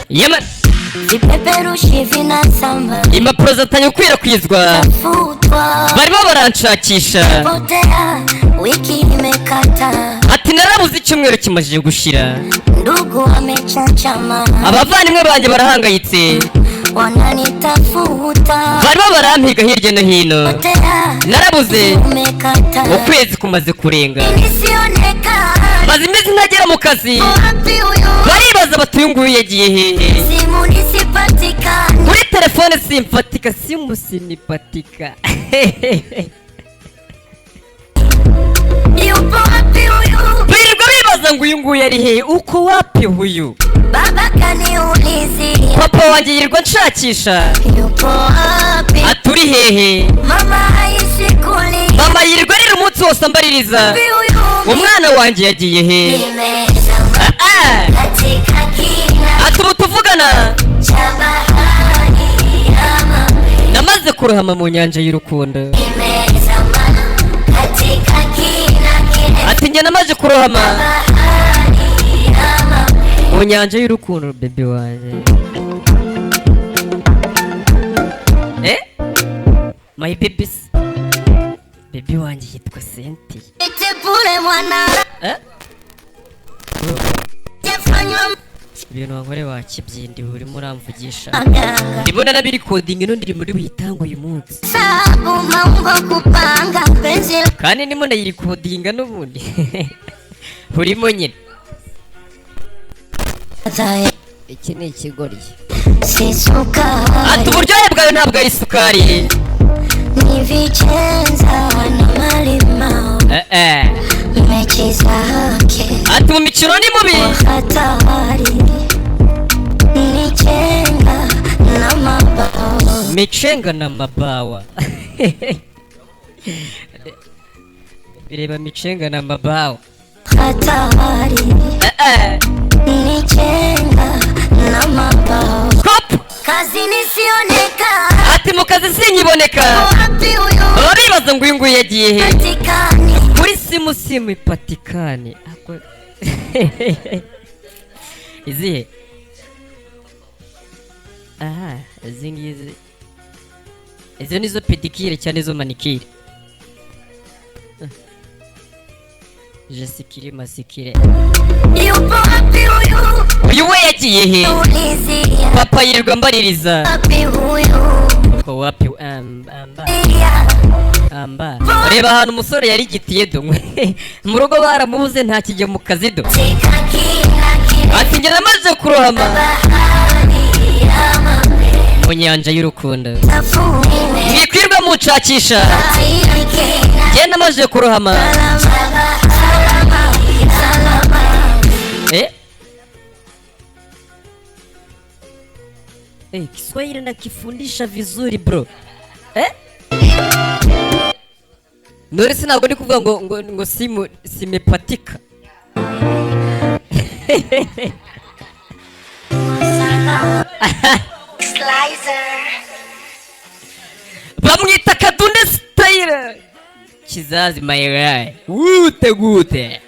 Yemen vipeperushi vinasamba impapuro zatangiye gukwirakwizwa barimo baranshakisha potea wiki imekata ati narabuze icyumweru kimajije gushira ndugu wamechachama abavandimwe banjye barahangayitse wananitafuta barimo barampiga hirya no hino narabuze ukwezi kumaze kurenga maze iminsi ntagera mu kazi baribaza bati uyu nguyu yagiye hehe kuri telefone simpatika simu sinipatika birirwa bibaza ngo uyu nguyu ari hehe uko wapi huyu papa wanjye yirirwa nshakisha aturi hehe mama yirirwa arira umunsi wose ambaririza umwana wanjye yagiye hehe ati ubu tuvugana namaze kurohama mu nyanja y'urukundo ati njye namaze kurohama mu nyanja y'urukundo bebe wanjye my babies bebe wanjye yitwa Senti ibintu wankore wakibyindi urimo uramvugisha ndibona nabiri coding ino ndiri muri buyitanga uyu munsi kandi ndimo nayiri codinga n'ubundi urimo nyine iki ni ikigori ati uburyohe bwawe ntabwo ari isukari ati mu mikino ni mubi michenga na mabawa bireba michenga na mabawa kazi nisioneka ati mu kazi sinyiboneka baba bibaza ngo uyu nguyu yagiye he kuri simu ipatikani izihe aha izi ngizi izo nizo pedikire cyane izo manikire jesikire masikire uyu we yagiye he papa yirirwa mbaririza ko wapi amba reba ahantu umusore yarigitiye domwe mu rugo baramubuze nta kijya mu kazi do ati njye namaze kurohama mu nyanja y'urukundo mwikwirwa mucakisha njye namaze kurohama Kiswahili nakifundisha vizuri bro Norisi ntabwo ndi kuvuga ngo simu simepatika bamwita Kadunde style kizazi my guy gute